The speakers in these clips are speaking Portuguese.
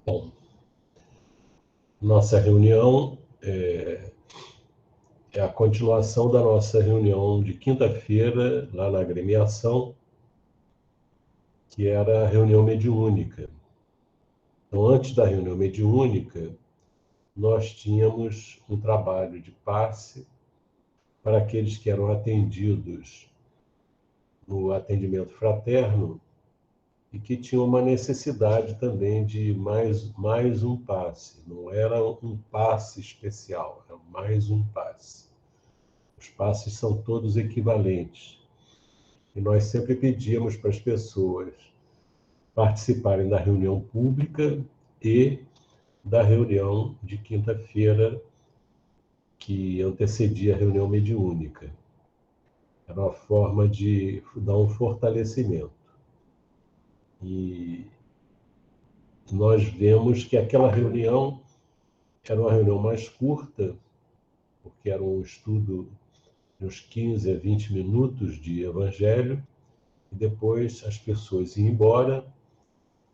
Bom, nossa reunião é a continuação da nossa reunião de quinta-feira, lá na agremiação, que era a reunião mediúnica. Então, antes da reunião mediúnica, nós tínhamos um trabalho de passe para aqueles que eram atendidos no atendimento fraterno e que tinham uma necessidade também de mais um passe. Não era um passe especial, era mais um passe. Os passes são todos equivalentes. E nós sempre pedíamos para as pessoas participarem da reunião pública e da reunião de quinta-feira, que antecedia a reunião mediúnica. Era uma forma de dar um fortalecimento. E nós vemos que aquela reunião era uma reunião mais curta, porque era um estudo de uns 15 a 20 minutos de evangelho, e depois as pessoas iam embora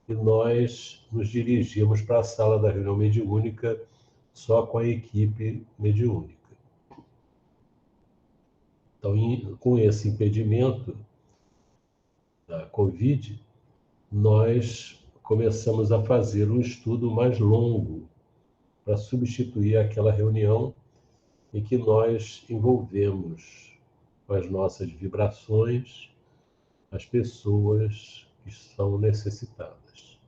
e nós nos dirigíamos para a sala da reunião mediúnica só com a equipe mediúnica. Então, com esse impedimento da Covid, nós começamos a fazer um estudo mais longo para substituir aquela reunião em que nós envolvemos com as nossas vibrações as pessoas que são necessitadas.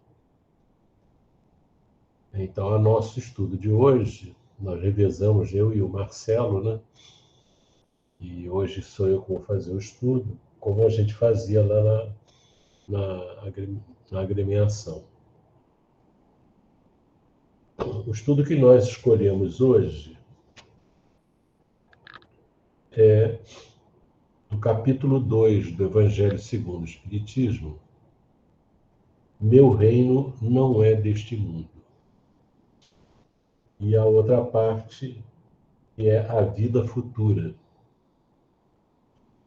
Então, o nosso estudo de hoje, nós revezamos, eu e o Marcelo, né? E hoje sou eu que vou fazer o estudo, como a gente fazia lá na agremiação. O estudo que nós escolhemos hoje é do capítulo 2 do Evangelho segundo o Espiritismo, Meu reino não é deste mundo. E a outra parte é a vida futura.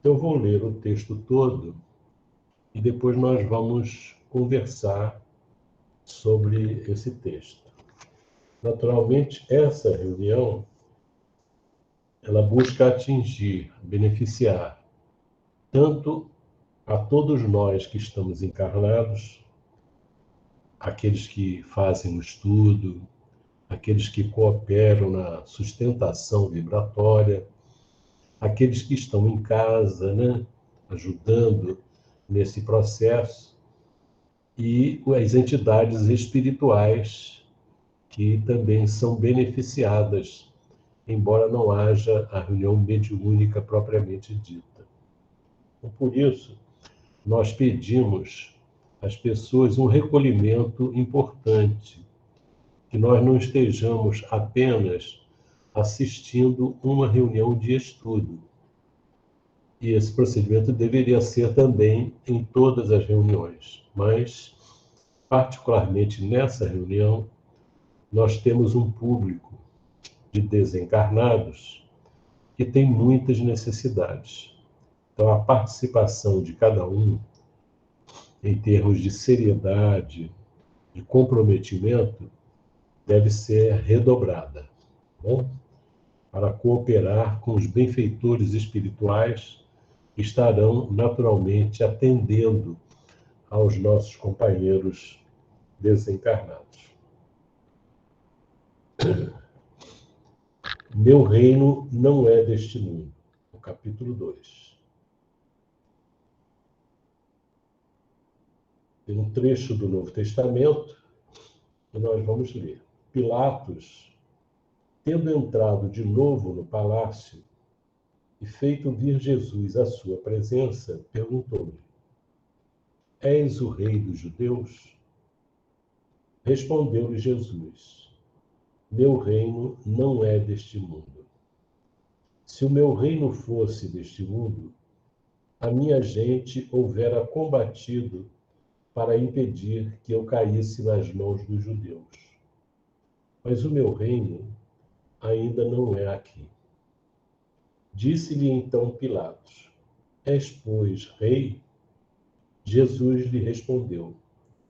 Eu vou ler o texto todo e depois nós vamos conversar sobre esse texto. Naturalmente, essa reunião ela busca atingir, beneficiar tanto a todos nós que estamos encarnados, aqueles que fazem o estudo, aqueles que cooperam na sustentação vibratória, aqueles que estão em casa, né, ajudando nesse processo, e as entidades espirituais que também são beneficiadas, embora não haja a reunião mediúnica propriamente dita. Então, por isso, nós pedimos às pessoas um recolhimento importante, que nós não estejamos apenas assistindo uma reunião de estudo. E esse procedimento deveria ser também em todas as reuniões, mas, particularmente nessa reunião, nós temos um público de desencarnados que tem muitas necessidades. Então, a participação de cada um, em termos de seriedade, de comprometimento, deve ser redobrada, bom? Para cooperar com os benfeitores espirituais que estarão naturalmente atendendo aos nossos companheiros desencarnados. Meu reino não é deste mundo. O capítulo 2. Tem um trecho do Novo Testamento que nós vamos ler. Pilatos, tendo entrado de novo no palácio e feito vir Jesus à sua presença, perguntou-lhe: És o rei dos judeus? Respondeu-lhe Jesus: Meu reino não é deste mundo. Se o meu reino fosse deste mundo, a minha gente houvera combatido para impedir que eu caísse nas mãos dos judeus. Mas o meu reino ainda não é aqui. Disse-lhe então Pilatos: És, pois, rei? Jesus lhe respondeu: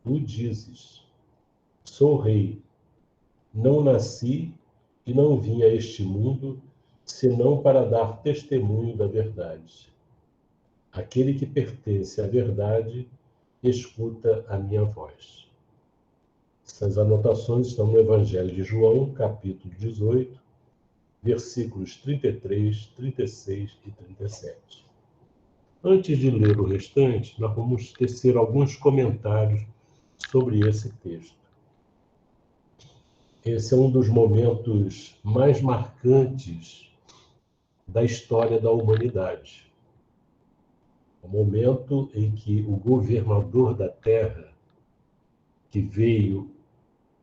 Tu dizes, sou rei. Não nasci e não vim a este mundo, senão para dar testemunho da verdade. Aquele que pertence à verdade, escuta a minha voz. Essas anotações estão no Evangelho de João, capítulo 18, versículos 33, 36 e 37. Antes de ler o restante, nós vamos tecer alguns comentários sobre esse texto. Esse é um dos momentos mais marcantes da história da humanidade. O momento em que o governador da Terra, que veio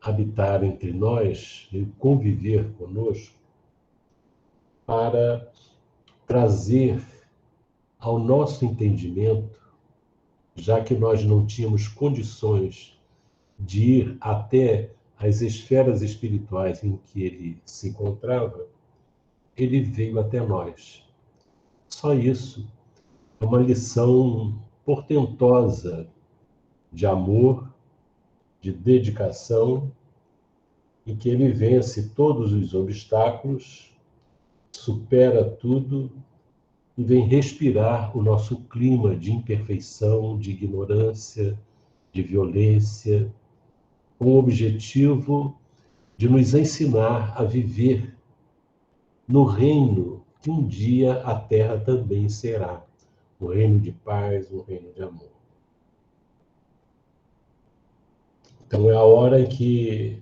habitar entre nós, veio conviver conosco, para trazer ao nosso entendimento, já que nós não tínhamos condições de ir até as esferas espirituais em que ele se encontrava, ele veio até nós. Só isso é uma lição portentosa de amor, de dedicação, em que ele vence todos os obstáculos, supera tudo e vem respirar o nosso clima de imperfeição, de ignorância, de violência, com o objetivo de nos ensinar a viver no reino que um dia a Terra também será, um reino de paz, um reino de amor. Então é a hora em que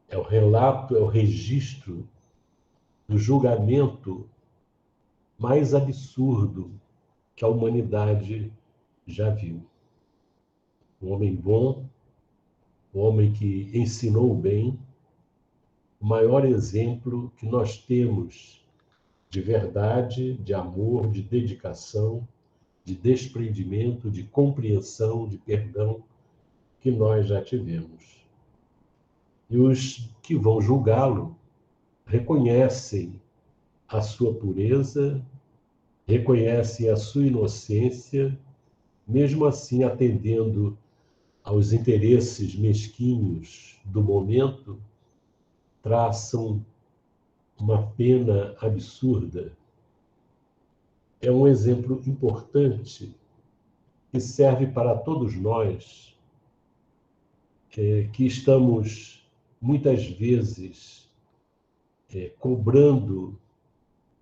é o relato, é o registro do julgamento mais absurdo que a humanidade já viu. Um homem bom, um homem que ensinou bem, o maior exemplo que nós temos de verdade, de amor, de dedicação, de desprendimento, de compreensão, de perdão que nós já tivemos. E os que vão julgá-lo reconhecem a sua pureza, reconhecem a sua inocência, mesmo assim atendendo aos interesses mesquinhos do momento, traçam uma pena absurda. É um exemplo importante que serve para todos nós, que estamos muitas vezes cobrando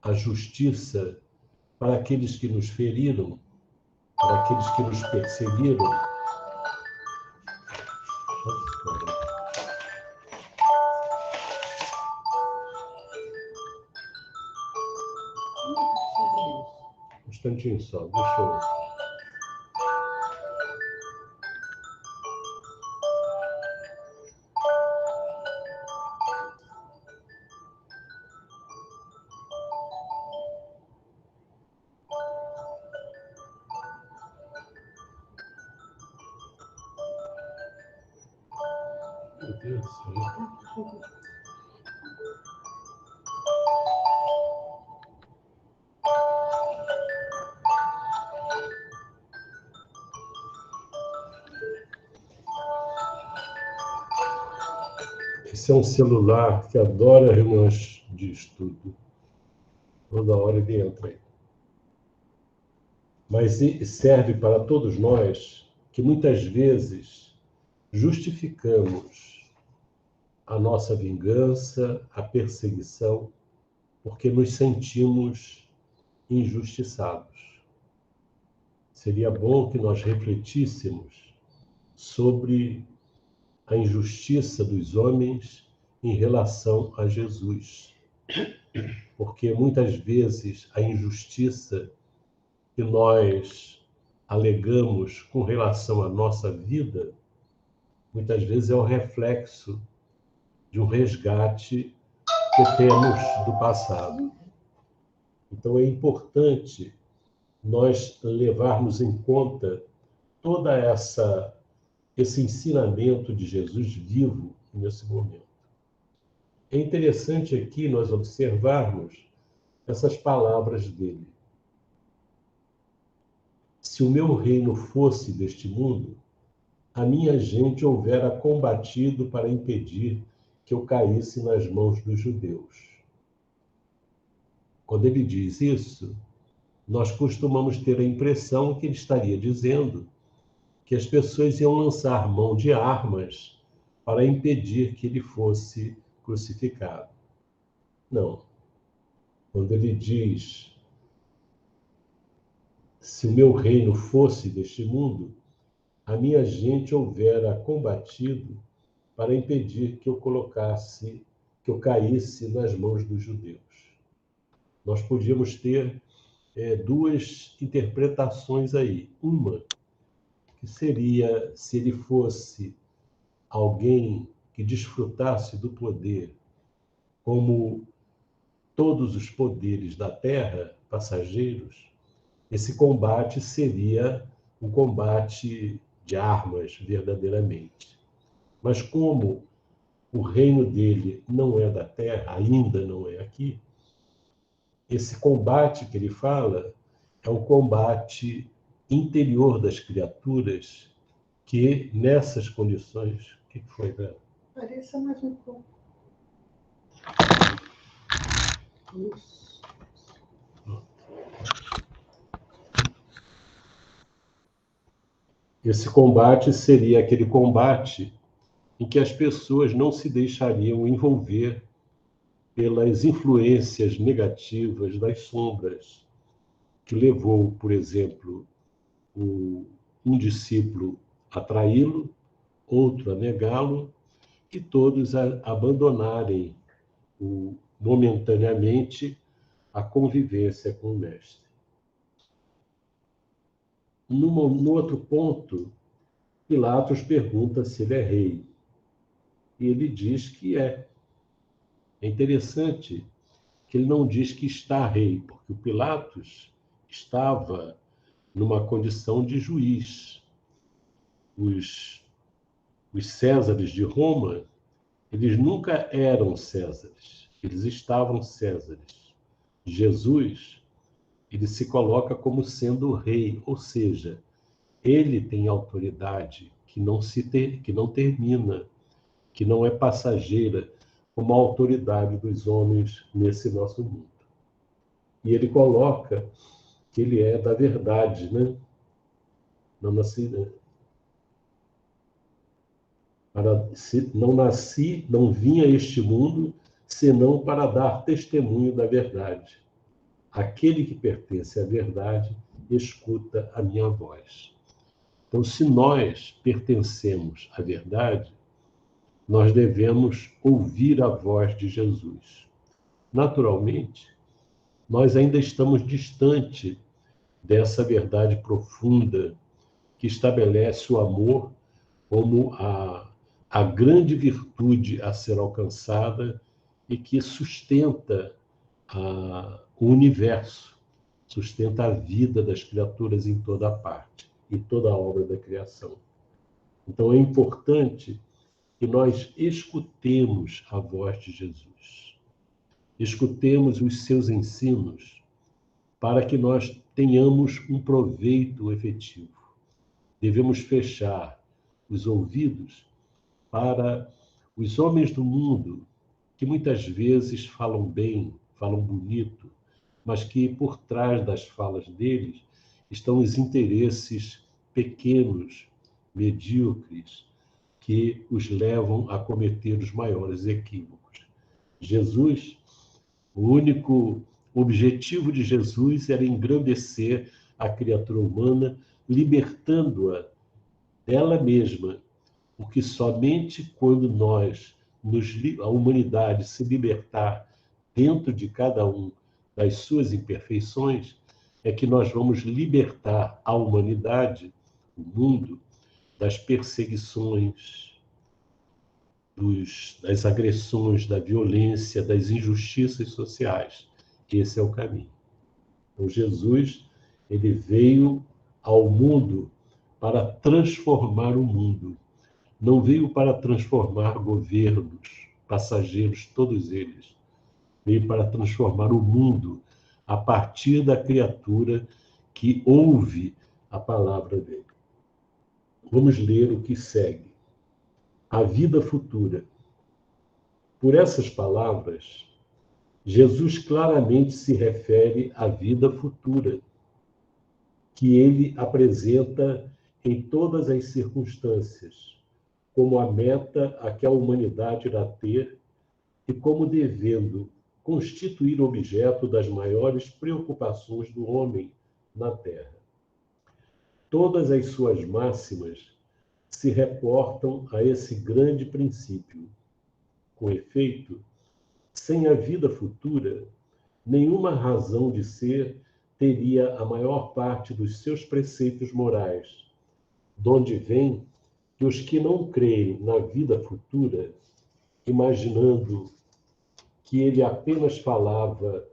a justiça para aqueles que nos feriram, para aqueles que nos perseguiram. Um instantinho só, deixa eu... Meu Deus do céu. Esse é um celular que adora reuniões de estudo. Toda hora ele entra aí. Mas serve para todos nós que muitas vezes justificamos a nossa vingança, a perseguição, porque nos sentimos injustiçados. Seria bom que nós refletíssemos sobre a injustiça dos homens em relação a Jesus. Porque muitas vezes a injustiça que nós alegamos com relação à nossa vida, muitas vezes é o reflexo de um resgate que temos do passado. Então é importante nós levarmos em conta toda esse ensinamento de Jesus vivo nesse momento. É interessante aqui nós observarmos essas palavras dele. se o meu reino fosse deste mundo, a minha gente houvera combatido para impedir que eu caísse nas mãos dos judeus. Quando ele diz isso, nós costumamos ter a impressão que ele estaria dizendo que as pessoas iam lançar mão de armas para impedir que ele fosse crucificado. Não. Quando ele diz, se o meu reino fosse deste mundo, a minha gente houvera combatido para impedir que eu caísse nas mãos dos judeus. Nós podíamos ter duas interpretações aí. Uma, que seria se ele fosse alguém que desfrutasse do poder como todos os poderes da terra, passageiros, esse combate seria um combate de armas, verdadeiramente. Mas como o reino dele não é da terra, ainda não é aqui, esse combate que ele fala é um combate interior das criaturas que, nessas condições... O que foi, Vera? Pareça mais um pouco. Isso. Esse combate seria aquele combate em que as pessoas não se deixariam envolver pelas influências negativas das sombras, que levou, por exemplo, um discípulo a traí-lo, outro a negá-lo, e todos a abandonarem momentaneamente a convivência com o mestre. No outro ponto, Pilatos pergunta se ele é rei. E ele diz que é. É interessante que ele não diz que está rei, porque o Pilatos estava numa condição de juiz. Os Césares de Roma, eles nunca eram Césares, eles estavam Césares. Jesus, ele se coloca como sendo o rei, ou seja, ele tem autoridade que não termina, que não é passageira, como a autoridade dos homens nesse nosso mundo. E ele coloca que ele é da verdade, né? Não nasci, não vim a este mundo, senão para dar testemunho da verdade. Aquele que pertence à verdade, escuta a minha voz. Então, se nós pertencemos à verdade, nós devemos ouvir a voz de Jesus. Naturalmente, nós ainda estamos distante dessa verdade profunda que estabelece o amor como a grande virtude a ser alcançada e que sustenta o universo, sustenta a vida das criaturas em toda parte e toda a obra da criação. Então, é importante que nós escutemos a voz de Jesus, escutemos os seus ensinos, para que nós tenhamos um proveito efetivo. Devemos fechar os ouvidos para os homens do mundo, que muitas vezes falam bem, falam bonito, mas que por trás das falas deles estão os interesses pequenos, medíocres, que os levam a cometer os maiores equívocos. Jesus, o único objetivo de Jesus era engrandecer a criatura humana, libertando-a dela mesma, porque somente quando a humanidade se libertar dentro de cada um das suas imperfeições, é que nós vamos libertar a humanidade, o mundo, das perseguições, das agressões, da violência, das injustiças sociais. Esse é o caminho. Então, Jesus, ele veio ao mundo para transformar o mundo. Não veio para transformar governos, passageiros, todos eles. Veio para transformar o mundo a partir da criatura que ouve a palavra dele. Vamos ler o que segue. A vida futura. Por essas palavras, Jesus claramente se refere à vida futura, que ele apresenta em todas as circunstâncias, como a meta a que a humanidade irá ter e como devendo constituir objeto das maiores preocupações do homem na Terra. Todas as suas máximas se reportam a esse grande princípio. Com efeito, sem a vida futura, nenhuma razão de ser teria a maior parte dos seus preceitos morais, donde vem que os que não creem na vida futura, imaginando que ele apenas falava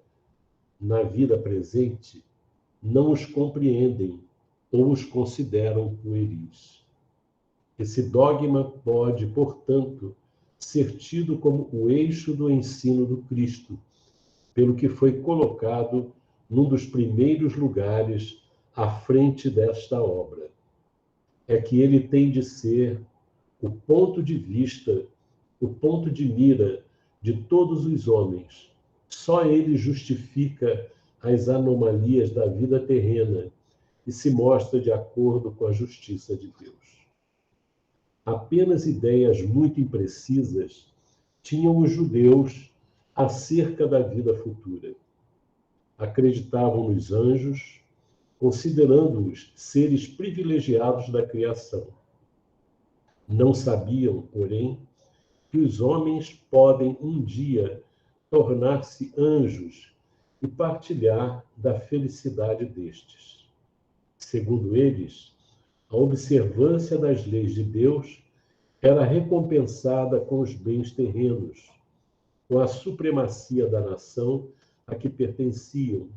na vida presente, não os compreendem ou os consideram pueris. Esse dogma pode, portanto, ser tido como o eixo do ensino do Cristo, pelo que foi colocado num dos primeiros lugares à frente desta obra. É que ele tem de ser o ponto de vista, o ponto de mira de todos os homens. Só ele justifica as anomalias da vida terrena e se mostra de acordo com a justiça de Deus. Apenas ideias muito imprecisas tinham os judeus acerca da vida futura. Acreditavam nos anjos, considerando-os seres privilegiados da criação. Não sabiam, porém, que os homens podem um dia tornar-se anjos e partilhar da felicidade destes. Segundo eles, a observância das leis de Deus era recompensada com os bens terrenos, com a supremacia da nação a que pertenciam,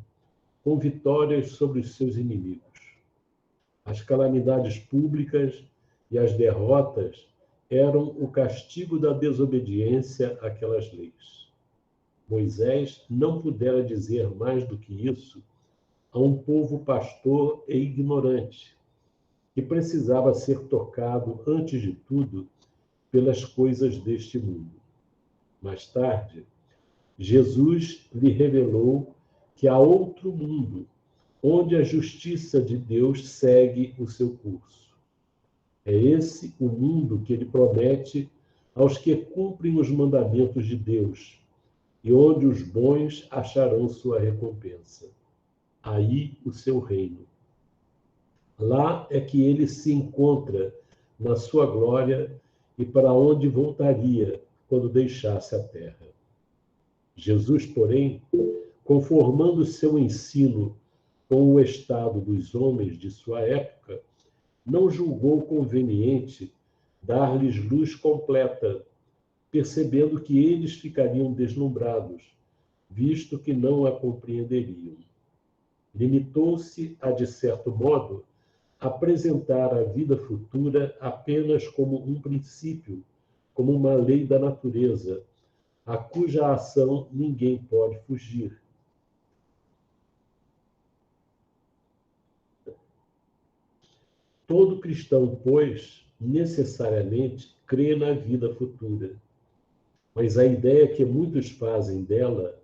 com vitórias sobre os seus inimigos. As calamidades públicas e as derrotas eram o castigo da desobediência àquelas leis. Moisés não pudera dizer mais do que isso a um povo pastor e ignorante, que precisava ser tocado, antes de tudo, pelas coisas deste mundo. Mais tarde, Jesus lhe revelou que há outro mundo, onde a justiça de Deus segue o seu curso. É esse o mundo que ele promete aos que cumprem os mandamentos de Deus, e onde os bons acharão sua recompensa. Aí o seu reino. Lá é que ele se encontra na sua glória e para onde voltaria quando deixasse a terra. Jesus, porém, conformando seu ensino com o estado dos homens de sua época, não julgou conveniente dar-lhes luz completa, percebendo que eles ficariam deslumbrados, visto que não a compreenderiam. Limitou-se a, de certo modo, apresentar a vida futura apenas como um princípio, como uma lei da natureza, a cuja ação ninguém pode fugir. Todo cristão, pois, necessariamente crê na vida futura, mas a ideia que muitos fazem dela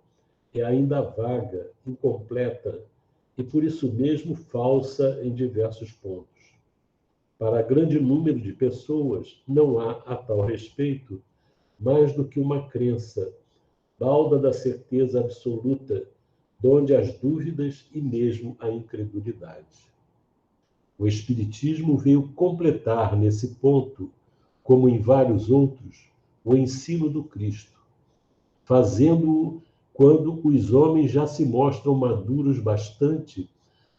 é ainda vaga, incompleta e, por isso mesmo, falsa em diversos pontos. Para grande número de pessoas, não há, a tal respeito, mais do que uma crença, balda da certeza absoluta, donde as dúvidas e mesmo a incredulidade. O Espiritismo veio completar nesse ponto, como em vários outros, o ensino do Cristo, fazendo-o quando os homens já se mostram maduros bastante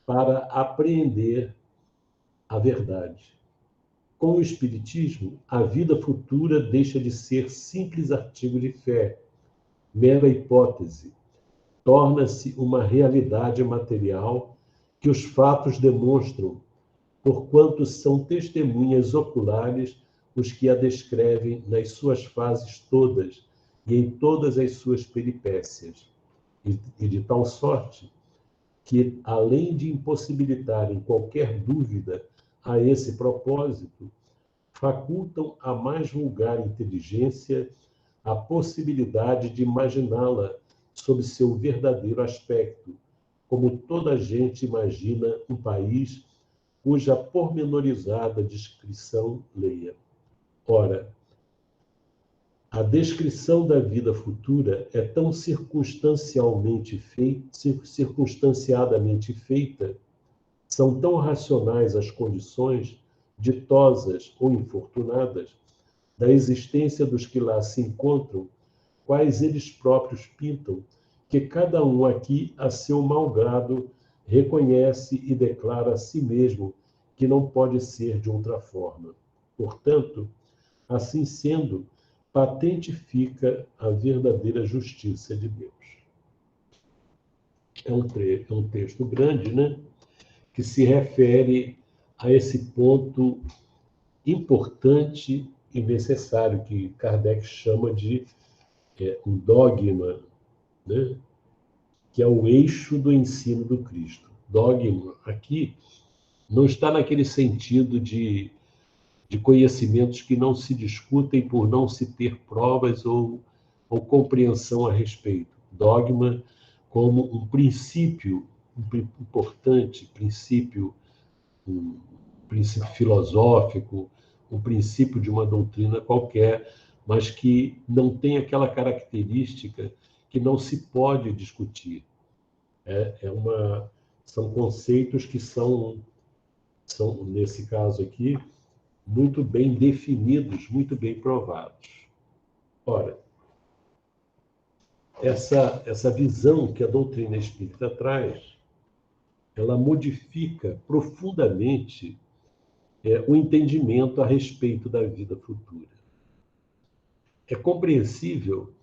para apreender a verdade. Com o Espiritismo, a vida futura deixa de ser simples artigo de fé, mera hipótese, torna-se uma realidade material que os fatos demonstram, porquanto são testemunhas oculares os que a descrevem nas suas fases todas e em todas as suas peripécias, e de tal sorte que, além de impossibilitarem qualquer dúvida a esse propósito, facultam a mais vulgar inteligência a possibilidade de imaginá-la sob seu verdadeiro aspecto, como toda a gente imagina um país cuja pormenorizada descrição leia. Ora, a descrição da vida futura é tão circunstanciadamente feita, são tão racionais as condições, ditosas ou infortunadas, da existência dos que lá se encontram, quais eles próprios pintam, que cada um aqui, a seu mau grado, reconhece e declara a si mesmo que não pode ser de outra forma. Portanto, assim sendo, patente fica a verdadeira justiça de Deus. É um texto grande, né? Que se refere a esse ponto importante e necessário que Kardec chama de um dogma, né? Que é o eixo do ensino do Cristo. Dogma aqui não está naquele sentido de conhecimentos que não se discutem por não se ter provas ou compreensão a respeito. Dogma como um princípio importante, um princípio filosófico, um princípio de uma doutrina qualquer, mas que não tem aquela característica que não se pode discutir. São conceitos que são, nesse caso aqui, muito bem definidos, muito bem provados. Ora, essa visão que a doutrina espírita traz, ela modifica profundamente o entendimento a respeito da vida futura. É compreensível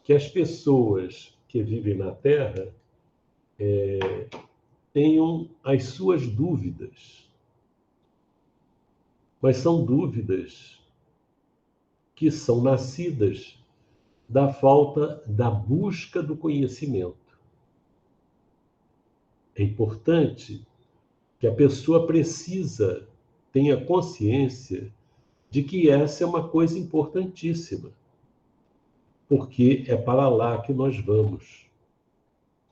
que as pessoas que vivem na Terra tenham as suas dúvidas, mas são dúvidas que são nascidas da falta da busca do conhecimento. É importante que a pessoa tenha consciência de que essa é uma coisa importantíssima, porque é para lá que nós vamos.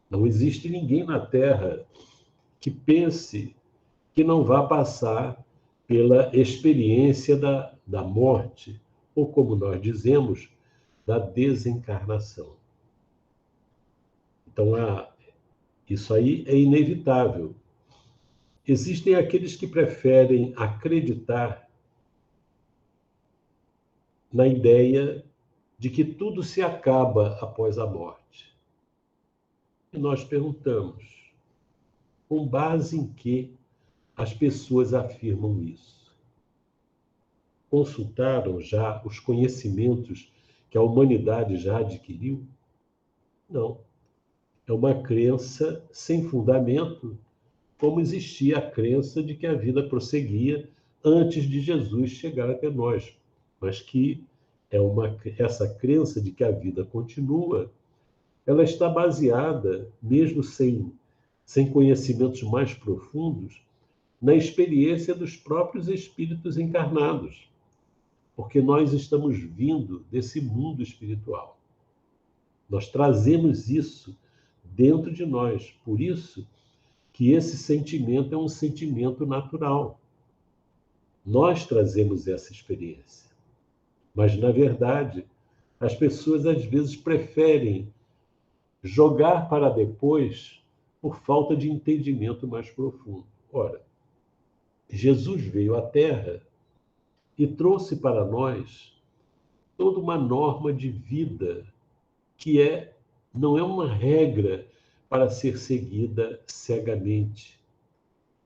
Não existe ninguém na Terra que pense que não vá passar pela experiência da morte, ou como nós dizemos, da desencarnação. Então, isso aí é inevitável. Existem aqueles que preferem acreditar na ideia de que tudo se acaba após a morte. E nós perguntamos, com base em que as pessoas afirmam isso? Consultaram já os conhecimentos que a humanidade já adquiriu? Não. É uma crença sem fundamento, como existia a crença de que a vida prosseguia antes de Jesus chegar até nós, mas que essa crença de que a vida continua, ela está baseada, mesmo sem conhecimentos mais profundos, na experiência dos próprios espíritos encarnados, porque nós estamos vindo desse mundo espiritual. Nós trazemos isso dentro de nós, por isso que esse sentimento é um sentimento natural. Nós trazemos essa experiência. Mas, na verdade, as pessoas às vezes preferem jogar para depois por falta de entendimento mais profundo. Ora, Jesus veio à Terra e trouxe para nós toda uma norma de vida que não é uma regra para ser seguida cegamente.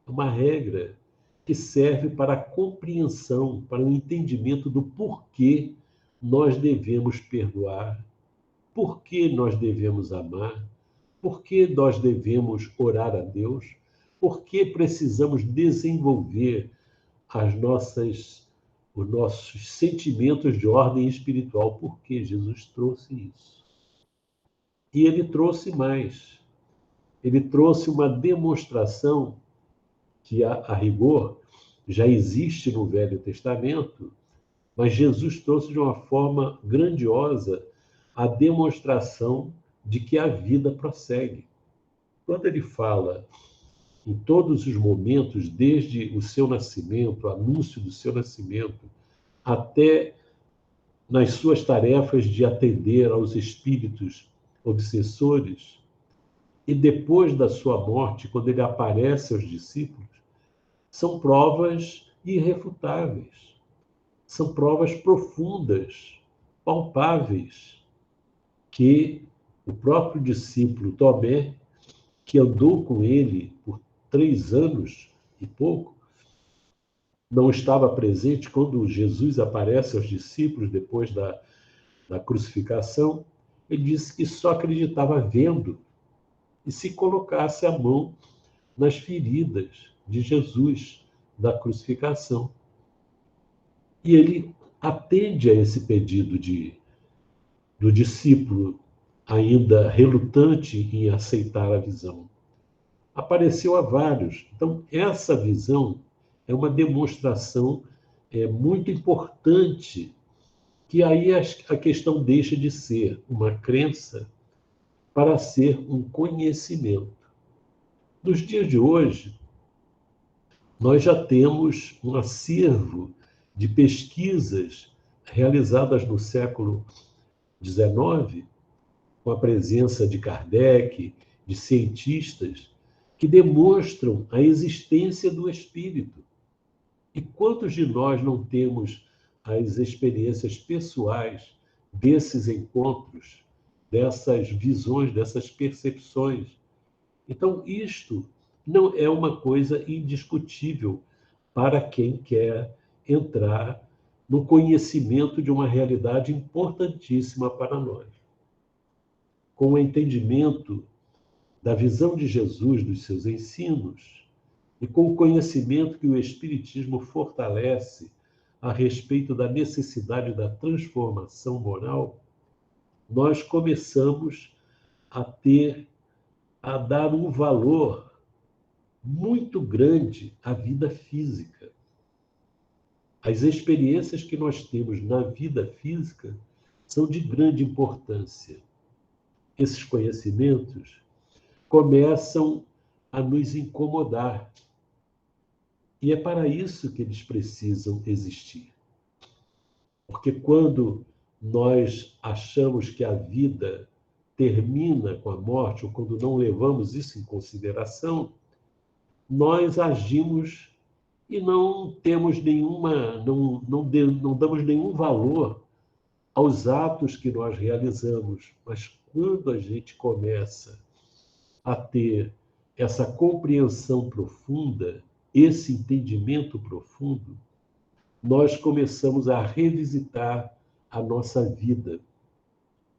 É uma regra que serve para a compreensão, para o entendimento do porquê nós devemos perdoar, porquê nós devemos amar, porquê nós devemos orar a Deus, porquê precisamos desenvolver os nossos sentimentos de ordem espiritual, porque Jesus trouxe isso. E ele trouxe mais. ele trouxe uma demonstração que, a rigor, já existe no Velho Testamento, mas Jesus trouxe de uma forma grandiosa a demonstração de que a vida prossegue. Quando ele fala em todos os momentos, desde o seu nascimento, o anúncio do seu nascimento, até nas suas tarefas de atender aos espíritos obsessores, e depois da sua morte, quando ele aparece aos discípulos, são provas irrefutáveis, são provas profundas, palpáveis, que o próprio discípulo Tomé, que andou com ele por 3 anos e pouco, não estava presente quando Jesus aparece aos discípulos depois da crucificação. Ele disse que só acreditava vendo e se colocasse a mão nas feridas de Jesus da crucificação. E ele atende a esse pedido do discípulo, ainda relutante em aceitar a visão. Apareceu a vários. Então, essa visão é uma demonstração muito importante, que aí a questão deixa de ser uma crença para ser um conhecimento. Nos dias de hoje, nós já temos um acervo de pesquisas realizadas no século XIX, com a presença de Kardec, de cientistas, que demonstram a existência do espírito. E quantos de nós não temos as experiências pessoais desses encontros, dessas visões, dessas percepções? Então, isto não é uma coisa indiscutível para quem quer entrar no conhecimento de uma realidade importantíssima para nós. Com o entendimento da visão de Jesus, dos seus ensinos, e com o conhecimento que o Espiritismo fortalece a respeito da necessidade da transformação moral, nós começamos a dar um valor muito grande à vida física. As experiências que nós temos na vida física são de grande importância. Esses conhecimentos começam a nos incomodar. E é para isso que eles precisam existir. Porque quando nós achamos que a vida termina com a morte, ou quando não levamos isso em consideração, nós agimos e não temos não damos nenhum valor aos atos que nós realizamos. Mas quando a gente começa a ter essa compreensão profunda, esse entendimento profundo, nós começamos a revisitar a nossa vida.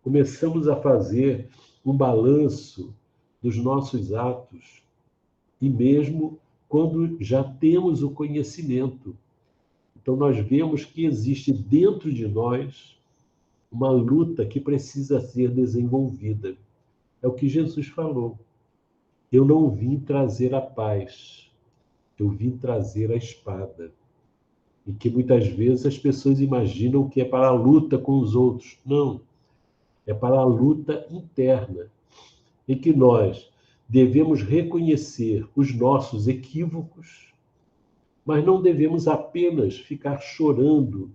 Começamos a fazer um balanço dos nossos atos, e mesmo quando já temos o conhecimento. Então, nós vemos que existe dentro de nós uma luta que precisa ser desenvolvida. É o que Jesus falou. Eu não vim trazer a paz, eu vim trazer a espada. E que muitas vezes as pessoas imaginam que é para a luta com os outros. Não, é para a luta interna, em que nós devemos reconhecer os nossos equívocos, mas não devemos apenas ficar chorando,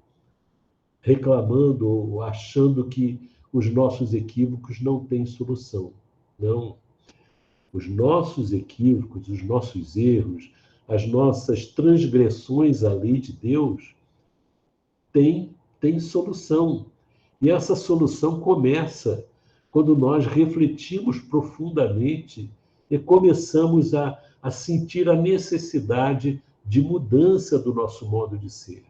reclamando ou achando que os nossos equívocos não têm solução. Não. Os nossos equívocos, os nossos erros, as nossas transgressões à lei de Deus têm solução. E essa solução começa quando nós refletimos profundamente e começamos a sentir a necessidade de mudança do nosso modo de ser.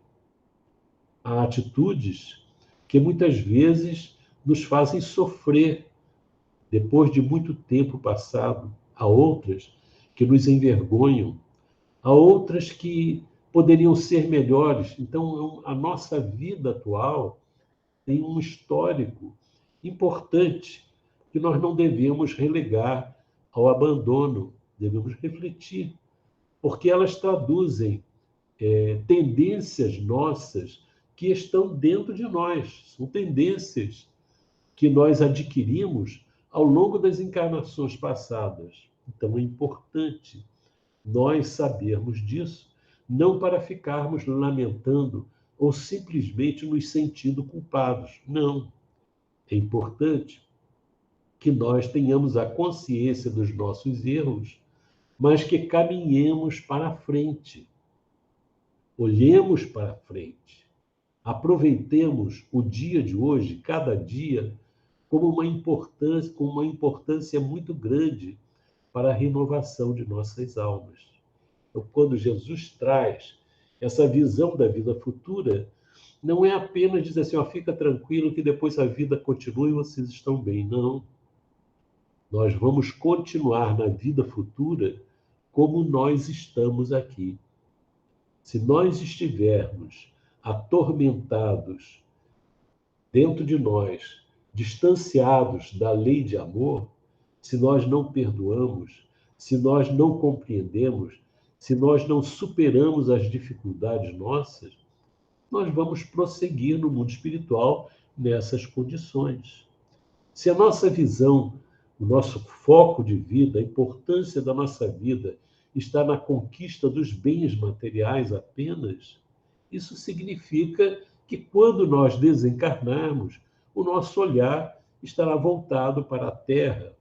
Há atitudes que muitas vezes nos fazem sofrer depois de muito tempo passado. Há outras que nos envergonham, há outras que poderiam ser melhores. Então, a nossa vida atual tem um histórico importante que nós não devemos relegar ao abandono. Devemos refletir, porque elas traduzem tendências nossas que estão dentro de nós. São tendências que nós adquirimos ao longo das encarnações passadas. Então é importante nós sabermos disso, não para ficarmos lamentando ou simplesmente nos sentindo culpados. Não. É importante que nós tenhamos a consciência dos nossos erros, mas que caminhemos para a frente. Olhemos para a frente. Aproveitemos o dia de hoje, cada dia, com uma importância muito grande para a renovação de nossas almas. Então, quando Jesus traz essa visão da vida futura, não é apenas dizer assim, fica tranquilo que depois a vida continua e vocês estão bem. Não. Nós vamos continuar na vida futura como nós estamos aqui. Se nós estivermos atormentados dentro de nós, distanciados da lei de amor, se nós não perdoamos, se nós não compreendemos, se nós não superamos as dificuldades nossas, nós vamos prosseguir no mundo espiritual nessas condições. Se a nossa visão, o nosso foco de vida, a importância da nossa vida está na conquista dos bens materiais apenas, isso significa que quando nós desencarnarmos, o nosso olhar estará voltado para a Terra,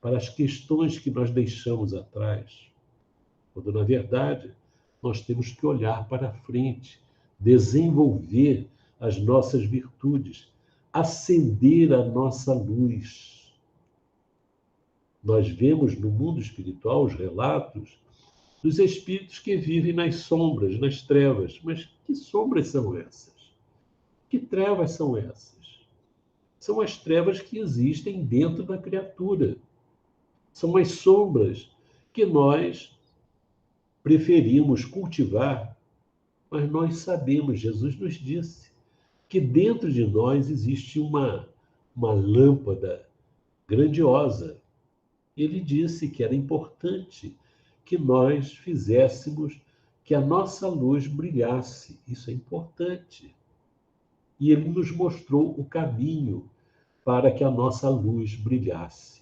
para as questões que nós deixamos atrás. Quando, na verdade, nós temos que olhar para frente, desenvolver as nossas virtudes, acender a nossa luz. Nós vemos no mundo espiritual os relatos dos espíritos que vivem nas sombras, nas trevas. Mas que sombras são essas? Que trevas são essas? São as trevas que existem dentro da criatura. São as sombras que nós preferimos cultivar, mas nós sabemos, Jesus nos disse, que dentro de nós existe uma lâmpada grandiosa. Ele disse que era importante que nós fizéssemos que a nossa luz brilhasse. Isso é importante. E ele nos mostrou o caminho para que a nossa luz brilhasse.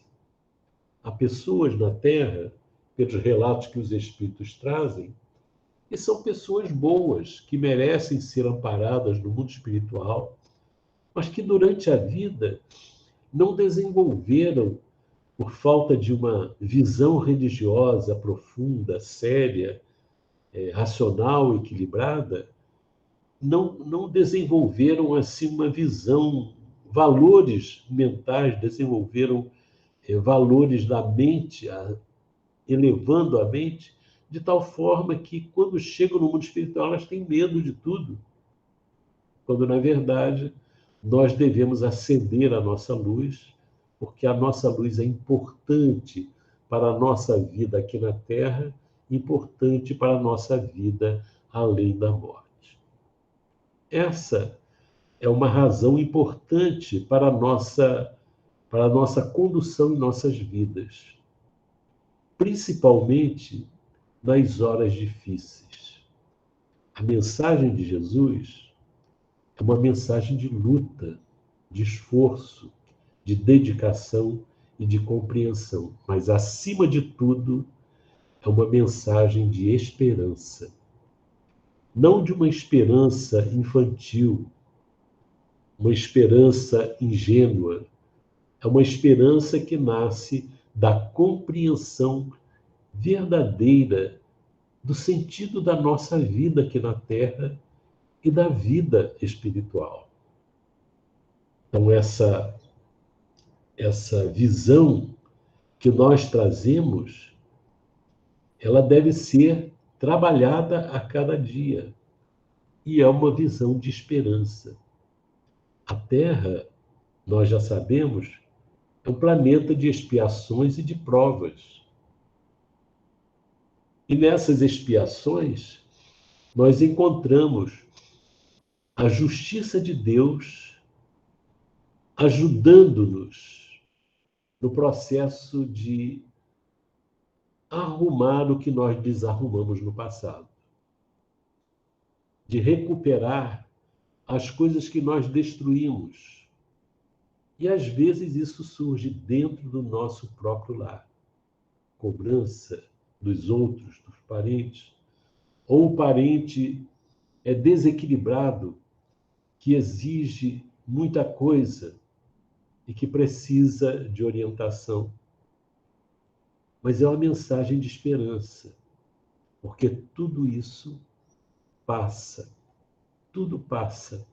Há pessoas na Terra, pelos relatos que os Espíritos trazem, que são pessoas boas, que merecem ser amparadas no mundo espiritual, mas que durante a vida não desenvolveram, por falta de uma visão religiosa profunda, séria, racional, equilibrada, não desenvolveram assim uma visão, valores mentais, desenvolveram valores da mente, elevando a mente, de tal forma que, quando chegam no mundo espiritual, elas têm medo de tudo. Quando, na verdade, nós devemos acender a nossa luz, porque a nossa luz é importante para a nossa vida aqui na Terra, importante para a nossa vida além da morte. Essa é uma razão importante para a nossa condução em nossas vidas, principalmente nas horas difíceis. A mensagem de Jesus é uma mensagem de luta, de esforço, de dedicação e de compreensão, mas, acima de tudo, é uma mensagem de esperança. Não de uma esperança infantil, uma esperança ingênua, é uma esperança que nasce da compreensão verdadeira do sentido da nossa vida aqui na Terra e da vida espiritual. Então, essa visão que nós trazemos, ela deve ser trabalhada a cada dia. E é uma visão de esperança. A Terra, nós já sabemos, é um planeta de expiações e de provas. E nessas expiações, nós encontramos a justiça de Deus ajudando-nos no processo de arrumar o que nós desarrumamos no passado, de recuperar as coisas que nós destruímos. E às vezes isso surge dentro do nosso próprio lar. Cobrança dos outros, dos parentes, ou o parente é desequilibrado, que exige muita coisa e que precisa de orientação. Mas é uma mensagem de esperança, porque tudo isso passa, tudo passa.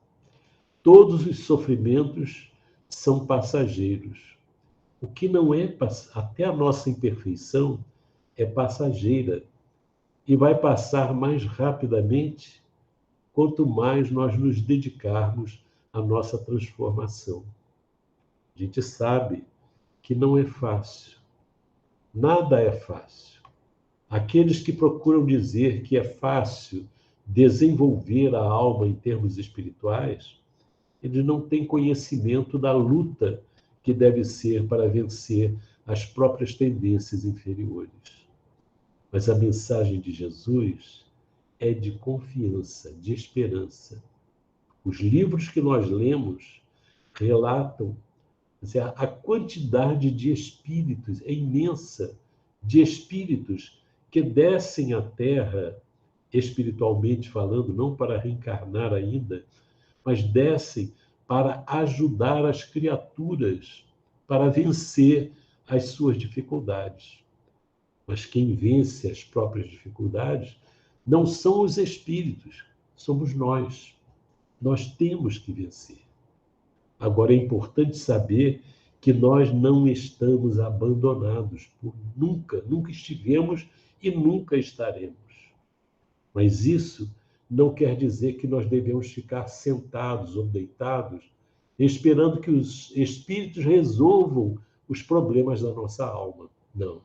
Todos os sofrimentos são passageiros. O que não é, até a nossa imperfeição, é passageira e vai passar mais rapidamente quanto mais nós nos dedicarmos à nossa transformação. A gente sabe que não é fácil. Nada é fácil. Aqueles que procuram dizer que é fácil desenvolver a alma em termos espirituais, eles não têm conhecimento da luta que deve ser para vencer as próprias tendências inferiores. Mas a mensagem de Jesus é de confiança, de esperança. Os livros que nós lemos relatam a quantidade de espíritos, é imensa, de espíritos que descem à Terra, espiritualmente falando, não para reencarnar ainda, mas descem para ajudar as criaturas para vencer as suas dificuldades. Mas quem vence as próprias dificuldades não são os espíritos, somos nós. Nós temos que vencer. Agora é importante saber que nós não estamos abandonados, nunca estivemos e nunca estaremos. Mas isso não quer dizer que nós devemos ficar sentados ou deitados, esperando que os espíritos resolvam os problemas da nossa alma. Não.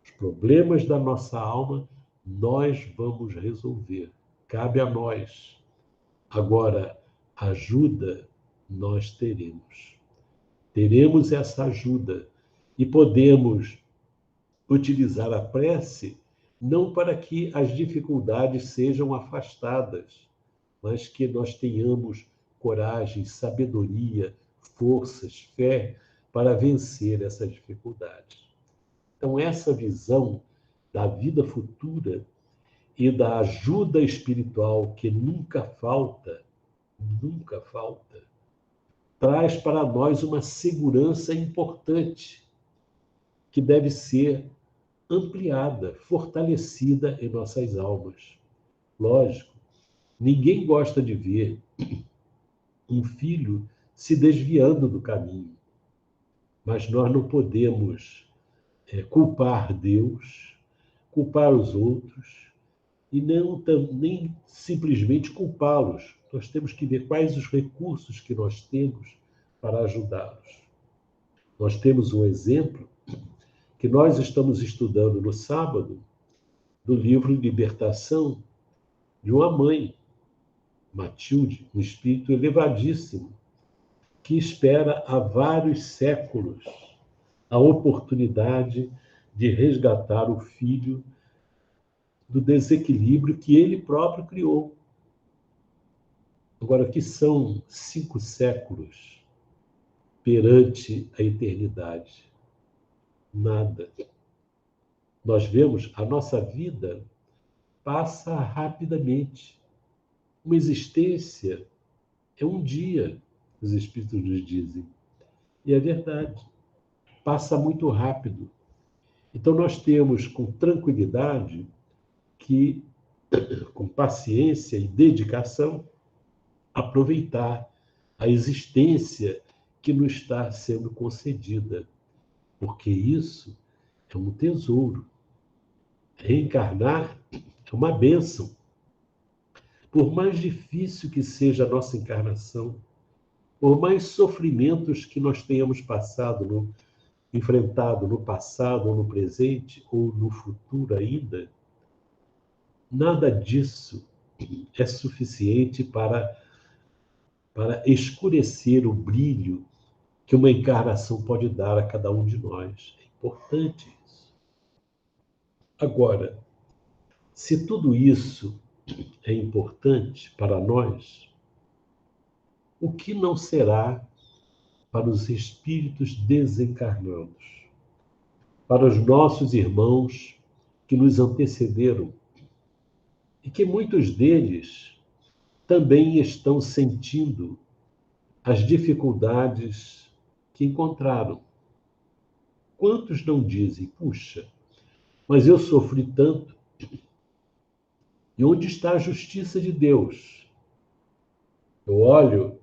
Os problemas da nossa alma nós vamos resolver. Cabe a nós. Agora, ajuda nós teremos. Teremos essa ajuda e podemos utilizar a prece não para que as dificuldades sejam afastadas, mas que nós tenhamos coragem, sabedoria, forças, fé para vencer essas dificuldades. Então, essa visão da vida futura e da ajuda espiritual que nunca falta, traz para nós uma segurança importante que deve ser ampliada, fortalecida em nossas almas. Lógico, ninguém gosta de ver um filho se desviando do caminho, mas nós não podemos culpar Deus, culpar os outros e nem simplesmente culpá-los. Nós temos que ver quais os recursos que nós temos para ajudá-los. Nós temos um exemplo que nós estamos estudando no sábado, do livro Libertação, de uma mãe, Matilde, um espírito elevadíssimo, que espera há vários séculos a oportunidade de resgatar o filho do desequilíbrio que ele próprio criou. Agora, que são 5 séculos perante a eternidade? Nada. Nós vemos a nossa vida passa rapidamente. Uma existência é um dia, os espíritos nos dizem. E é verdade. Passa muito rápido. Então, nós temos com tranquilidade que, com paciência e dedicação, aproveitar a existência que nos está sendo concedida, porque isso é um tesouro. Reencarnar é uma bênção. Por mais difícil que seja a nossa encarnação, por mais sofrimentos que nós tenhamos enfrentado no passado, ou no presente, ou no futuro ainda, nada disso é suficiente para escurecer o brilho que uma encarnação pode dar a cada um de nós. É importante isso. Agora, se tudo isso é importante para nós, o que não será para os espíritos desencarnados, para os nossos irmãos que nos antecederam e que muitos deles também estão sentindo as dificuldades que encontraram? Quantos não dizem, puxa, mas eu sofri tanto, e onde está a justiça de Deus? Eu olho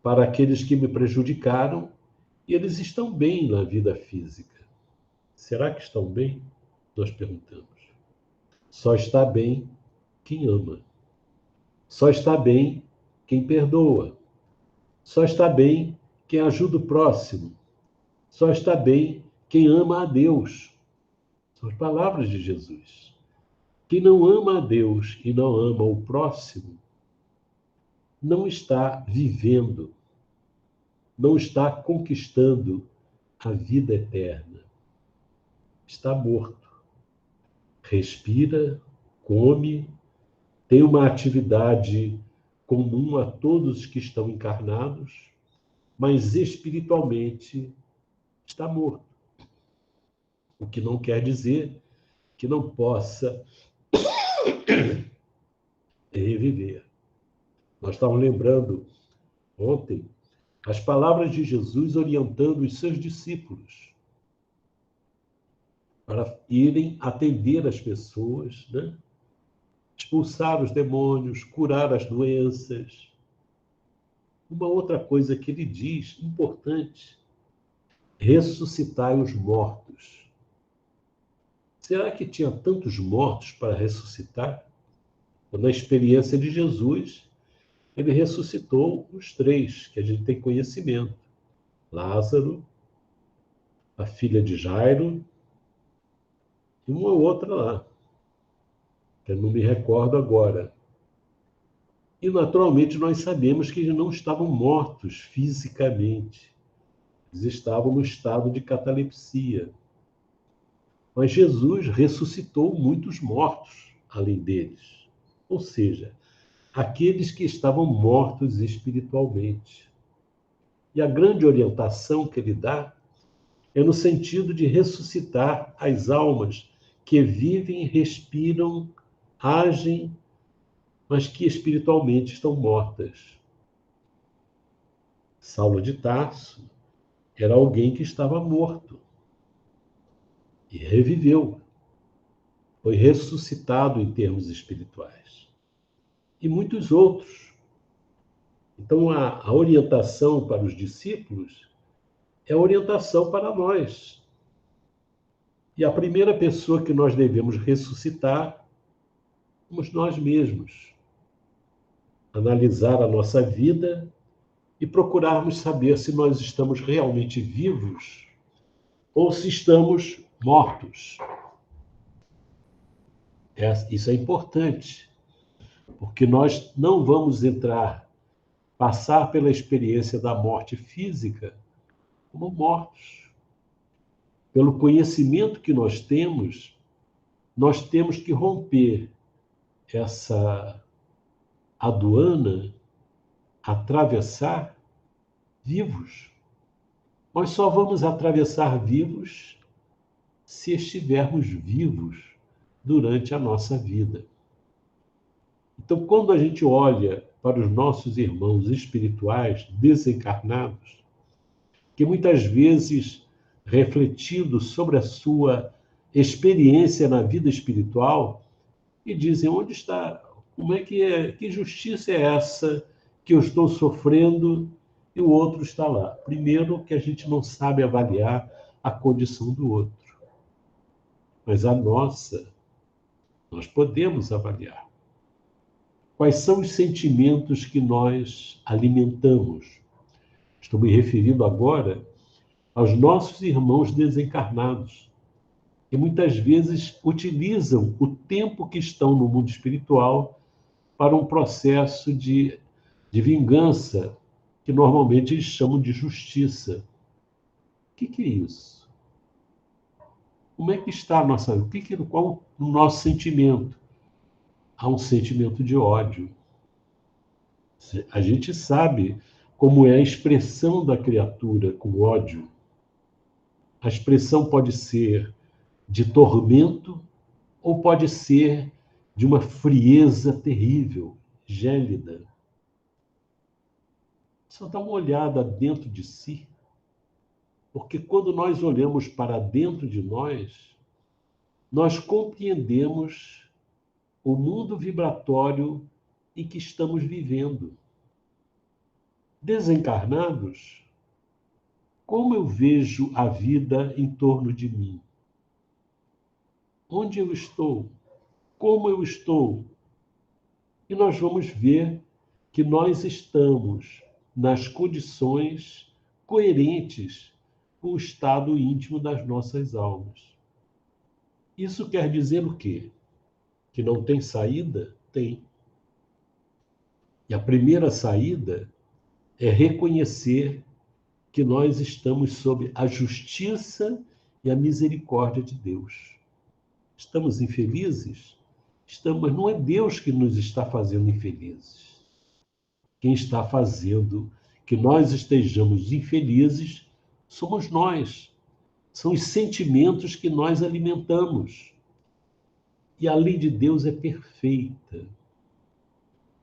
para aqueles que me prejudicaram e eles estão bem na vida física. Será que estão bem? Nós perguntamos. Só está bem quem ama. Só está bem quem perdoa. Só está bem quem ajuda o próximo. Só está bem quem ama a Deus. São as palavras de Jesus. Quem não ama a Deus e não ama o próximo, não está vivendo, não está conquistando a vida eterna. Está morto. Respira, come, tem uma atividade comum a todos que estão encarnados, mas espiritualmente está morto. O que não quer dizer que não possa reviver. Nós estávamos lembrando ontem as palavras de Jesus orientando os seus discípulos para irem atender as pessoas, né? Expulsar os demônios, curar as doenças. Uma outra coisa que ele diz, importante, ressuscitai os mortos. Será que tinha tantos mortos para ressuscitar? Na experiência de Jesus, ele ressuscitou os 3, que a gente tem conhecimento. Lázaro, a filha de Jairo, e uma outra lá, que eu não me recordo agora. E, naturalmente, nós sabemos que eles não estavam mortos fisicamente. Eles estavam no estado de catalepsia. Mas Jesus ressuscitou muitos mortos além deles. Ou seja, aqueles que estavam mortos espiritualmente. E a grande orientação que ele dá é no sentido de ressuscitar as almas que vivem, respiram, agem, mas que espiritualmente estão mortas. Saulo de Tarso era alguém que estava morto e reviveu, foi ressuscitado em termos espirituais. E muitos outros. Então, a orientação para os discípulos é a orientação para nós. E a primeira pessoa que nós devemos ressuscitar somos nós mesmos. Analisar a nossa vida e procurarmos saber se nós estamos realmente vivos ou se estamos mortos. Isso é importante, porque nós não vamos passar pela experiência da morte física como mortos. Pelo conhecimento que nós temos que romper essa aduana, atravessar vivos. Nós só vamos atravessar vivos se estivermos vivos durante a nossa vida. Então, quando a gente olha para os nossos irmãos espirituais desencarnados, que muitas vezes, refletindo sobre a sua experiência na vida espiritual, e dizem, onde está, como é, que justiça é essa que eu estou sofrendo e o outro está lá? Primeiro, que a gente não sabe avaliar a condição do outro. Mas a nossa, nós podemos avaliar. Quais são os sentimentos que nós alimentamos? Estou me referindo agora aos nossos irmãos desencarnados, que muitas vezes utilizam o tempo que estão no mundo espiritual para um processo de vingança, que normalmente eles chamam de justiça. O que é isso? Como é que está a nossa vida? Qual o nosso sentimento? Há um sentimento de ódio. A gente sabe como é a expressão da criatura com ódio. A expressão pode ser de tormento ou pode ser de uma frieza terrível, gélida. Só dá uma olhada dentro de si, porque quando nós olhamos para dentro de nós compreendemos o mundo vibratório em que estamos vivendo. Desencarnados, como eu vejo a vida em torno de mim? Onde eu estou? Como eu estou? E nós vamos ver que nós estamos nas condições coerentes com o estado íntimo das nossas almas. Isso quer dizer o quê? Que não tem saída? Tem. E a primeira saída é reconhecer que nós estamos sob a justiça e a misericórdia de Deus. Estamos infelizes? Estamos, mas não é Deus que nos está fazendo infelizes. Quem está fazendo que nós estejamos infelizes somos nós. São os sentimentos que nós alimentamos. E a lei de Deus é perfeita.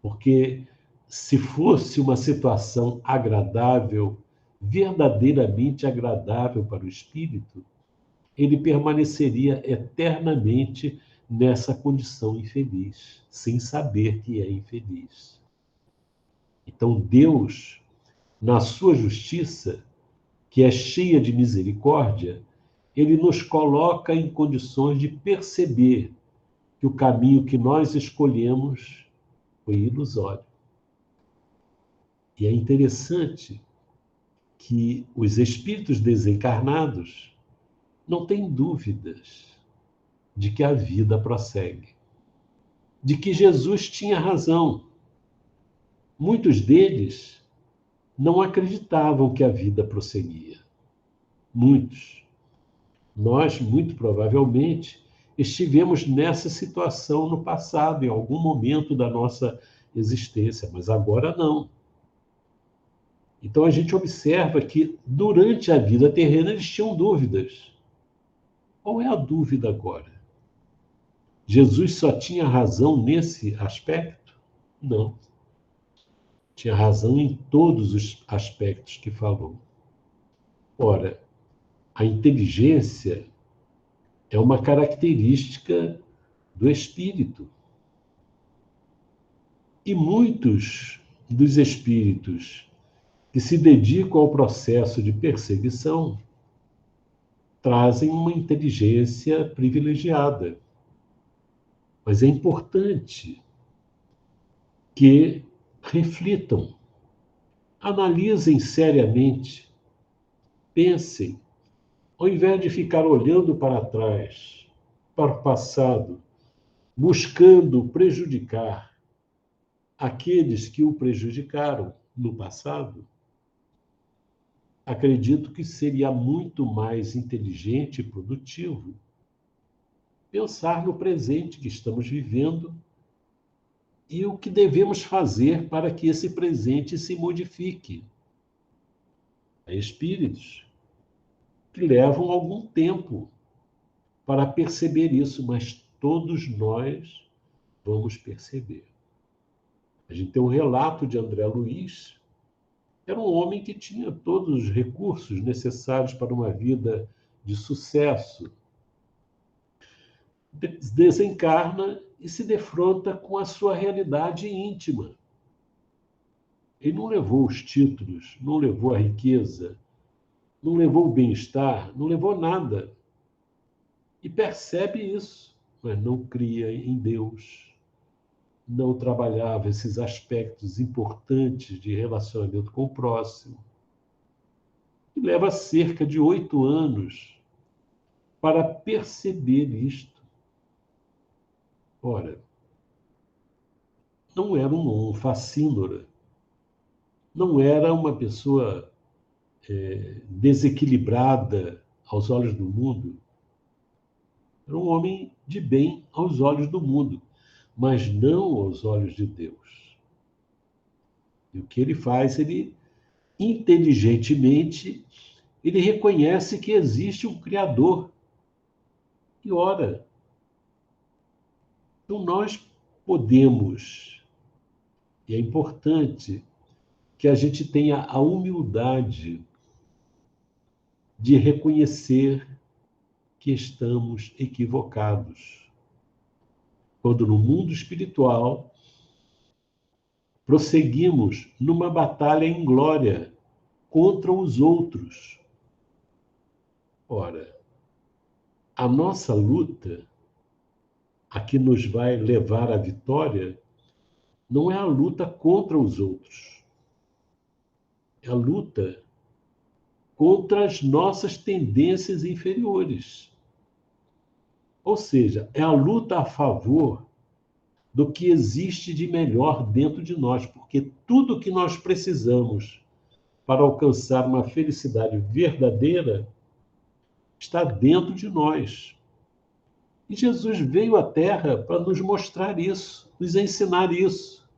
Porque se fosse uma situação agradável, verdadeiramente agradável para o espírito, ele permaneceria eternamente nessa condição infeliz, sem saber que é infeliz. Então, Deus, na sua justiça, que é cheia de misericórdia, ele nos coloca em condições de perceber que o caminho que nós escolhemos foi ilusório. E é interessante que os espíritos desencarnados não têm dúvidas de que a vida prossegue, de que Jesus tinha razão. Muitos deles não acreditavam que a vida prosseguia. Muitos. Nós, muito provavelmente, estivemos nessa situação no passado, em algum momento da nossa existência, mas agora não. Então a gente observa que durante a vida terrena eles tinham dúvidas. Qual é a dúvida agora? Jesus só tinha razão nesse aspecto? Não. Tinha razão em todos os aspectos que falou. Ora, a inteligência é uma característica do espírito. E muitos dos espíritos que se dedicam ao processo de perseguição trazem uma inteligência privilegiada. Mas é importante que reflitam, analisem seriamente, pensem, ao invés de ficar olhando para trás, para o passado, buscando prejudicar aqueles que o prejudicaram no passado, acredito que seria muito mais inteligente e produtivo pensar no presente que estamos vivendo e o que devemos fazer para que esse presente se modifique. Há espíritos que levam algum tempo para perceber isso, mas todos nós vamos perceber. A gente tem um relato de André Luiz, era um homem que tinha todos os recursos necessários para uma vida de sucesso. Desencarna e se defronta com a sua realidade íntima. Ele não levou os títulos, não levou a riqueza, não levou o bem-estar, não levou nada. E percebe isso, mas não cria em Deus, não trabalhava esses aspectos importantes de relacionamento com o próximo. E leva cerca de 8 anos para perceber isto. Ora, não era um facínora, não era uma pessoa desequilibrada aos olhos do mundo. Era um homem de bem aos olhos do mundo, mas não aos olhos de Deus. E o que ele faz? Ele, inteligentemente, ele reconhece que existe um Criador e ora. Então nós podemos, e é importante que a gente tenha a humildade de reconhecer que estamos equivocados. Quando no mundo espiritual prosseguimos numa batalha inglória contra os outros. Ora, a nossa luta, a que nos vai levar à vitória, não é a luta contra os outros. É a luta contra as nossas tendências inferiores. Ou seja, é a luta a favor do que existe de melhor dentro de nós, porque tudo que nós precisamos para alcançar uma felicidade verdadeira está dentro de nós. E Jesus veio à Terra para nos mostrar isso, nos ensinar isso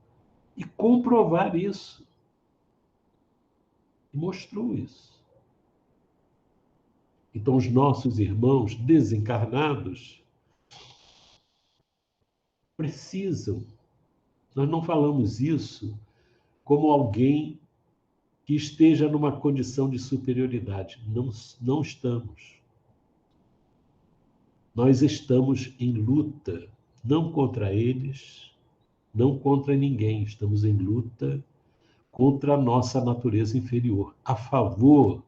e comprovar isso. E mostrou isso. Então, os nossos irmãos desencarnados precisam. Nós não falamos isso como alguém que esteja numa condição de superioridade. Não, não estamos. Nós estamos em luta, não contra eles, não contra ninguém. Estamos em luta contra a nossa natureza inferior, a favor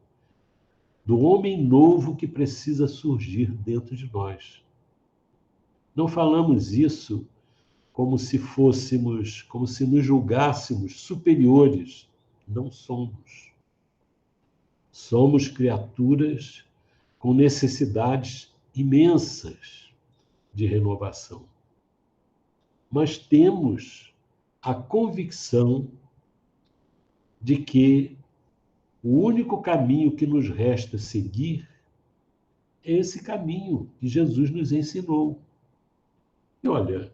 do homem novo que precisa surgir dentro de nós. Não falamos isso como se fôssemos, como se nos julgássemos superiores. Não somos. Somos criaturas com necessidades imensas de renovação. Mas temos a convicção de que o único caminho que nos resta seguir é esse caminho que Jesus nos ensinou. E olha,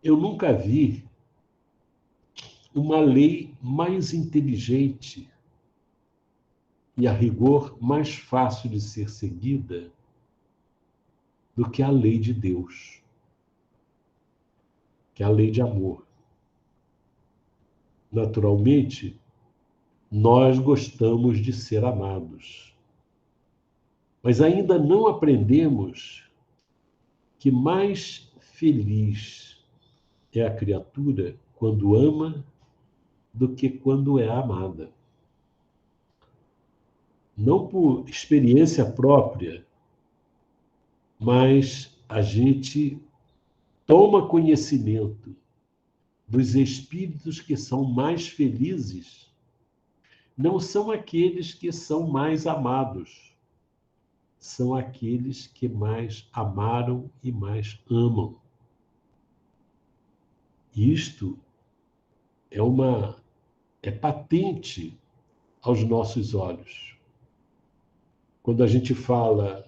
eu nunca vi uma lei mais inteligente e, a rigor, mais fácil de ser seguida do que a lei de Deus, que é a lei de amor. Naturalmente, nós gostamos de ser amados, mas ainda não aprendemos que mais feliz é a criatura quando ama do que quando é amada. Não por experiência própria, mas a gente toma conhecimento dos espíritos que são mais felizes, não são aqueles que são mais amados, são aqueles que mais amaram e mais amam. Isto é patente aos nossos olhos. Quando a gente fala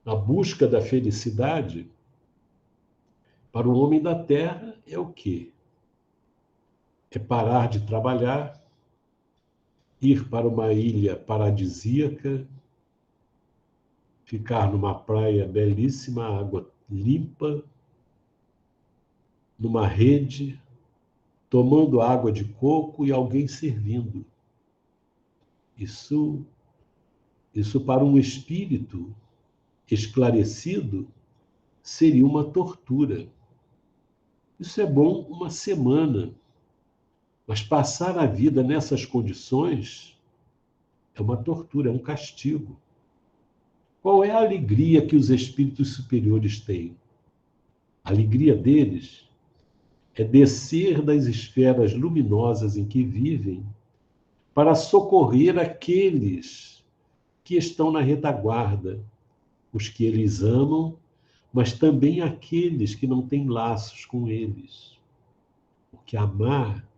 na busca da felicidade, para o homem da Terra é o quê? É parar de trabalhar, ir para uma ilha paradisíaca, ficar numa praia belíssima, água limpa, numa rede, tomando água de coco e alguém servindo. Isso para um espírito esclarecido seria uma tortura. Isso é bom uma semana, mas passar a vida nessas condições é uma tortura, é um castigo. Qual é a alegria que os espíritos superiores têm? A alegria deles é descer das esferas luminosas em que vivem para socorrer aqueles que estão na retaguarda, os que eles amam, mas também aqueles que não têm laços com eles. Porque amar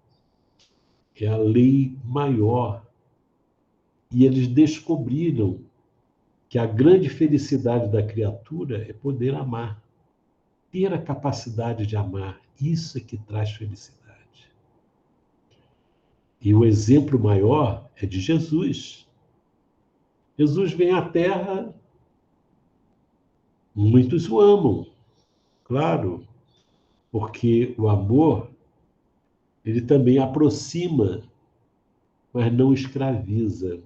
é a lei maior. E eles descobriram que a grande felicidade da criatura é poder amar, ter a capacidade de amar. Isso é que traz felicidade. E o exemplo maior é de Jesus. Jesus vem à Terra, muitos o amam, claro, porque o amor, ele também aproxima, mas não escraviza.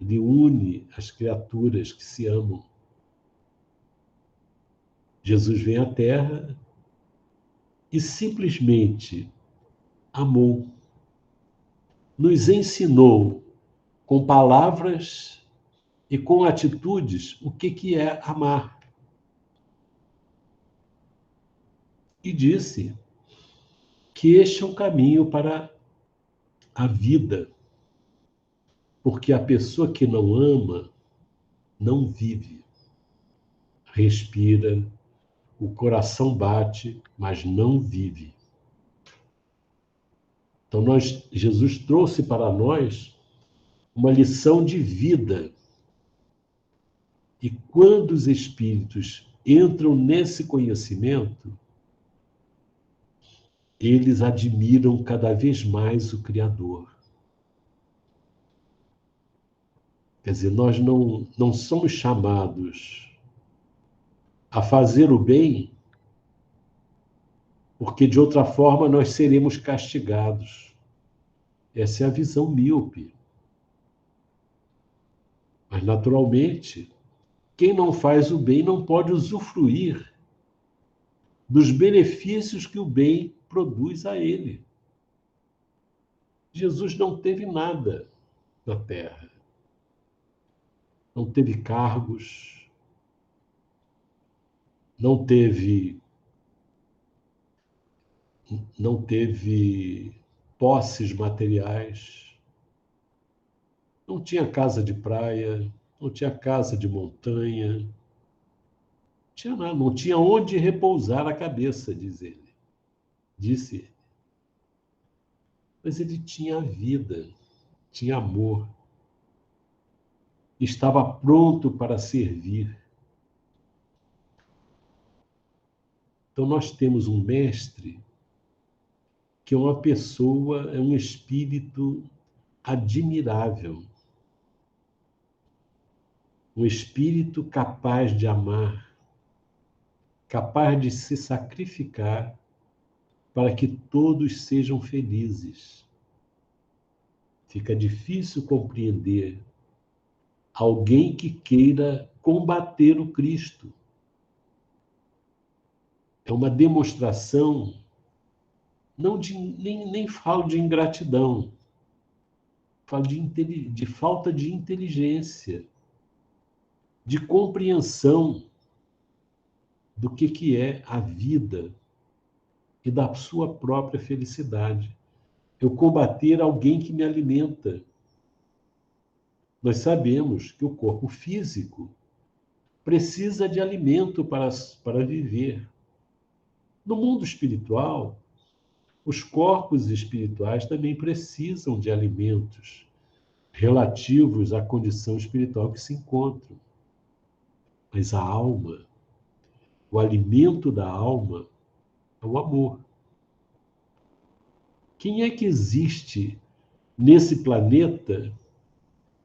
Ele une as criaturas que se amam. Jesus vem à Terra e simplesmente amou. Nos ensinou com palavras e com atitudes o que é amar. E disse que este é o caminho para a vida, porque a pessoa que não ama não vive, respira, o coração bate, mas não vive. Então Jesus trouxe para nós uma lição de vida. E quando os espíritos entram nesse conhecimento, eles admiram cada vez mais o Criador. Quer dizer, nós não somos chamados a fazer o bem, porque de outra forma nós seremos castigados. Essa é a visão míope. Mas, naturalmente, quem não faz o bem não pode usufruir dos benefícios que o bem produz a ele. Jesus não teve nada na Terra. Não teve cargos, não teve posses materiais, não tinha casa de praia, não tinha casa de montanha, não tinha nada, não tinha onde repousar a cabeça, disse ele. Mas ele tinha vida, tinha amor, estava pronto para servir. Então nós temos um mestre que é uma pessoa, é um espírito admirável, um espírito capaz de amar, capaz de se sacrificar para que todos sejam felizes. Fica difícil compreender alguém que queira combater o Cristo. É uma demonstração, nem falo de ingratidão, falo de falta de inteligência, de compreensão do que é a vida e da sua própria felicidade. Eu combater alguém que me alimenta. Nós sabemos que o corpo físico precisa de alimento para viver. No mundo espiritual, os corpos espirituais também precisam de alimentos relativos à condição espiritual que se encontram. Mas a alma, o alimento da alma, é o amor. Quem é que existe nesse planeta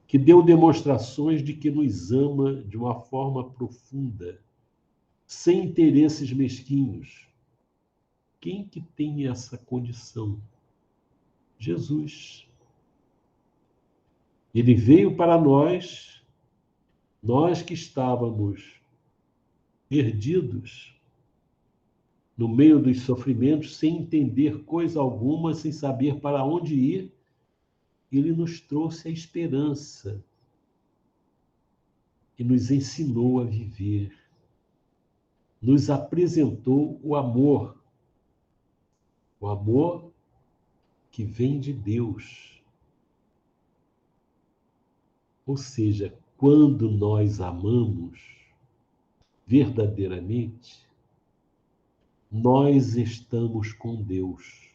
que deu demonstrações de que nos ama de uma forma profunda, sem interesses mesquinhos? Quem que tem essa condição? Jesus. Ele veio para nós que estávamos perdidos no meio dos sofrimentos, sem entender coisa alguma, sem saber para onde ir. Ele nos trouxe a esperança e nos ensinou a viver. Nos apresentou o amor que vem de Deus. Ou seja, quando nós amamos verdadeiramente, nós estamos com Deus.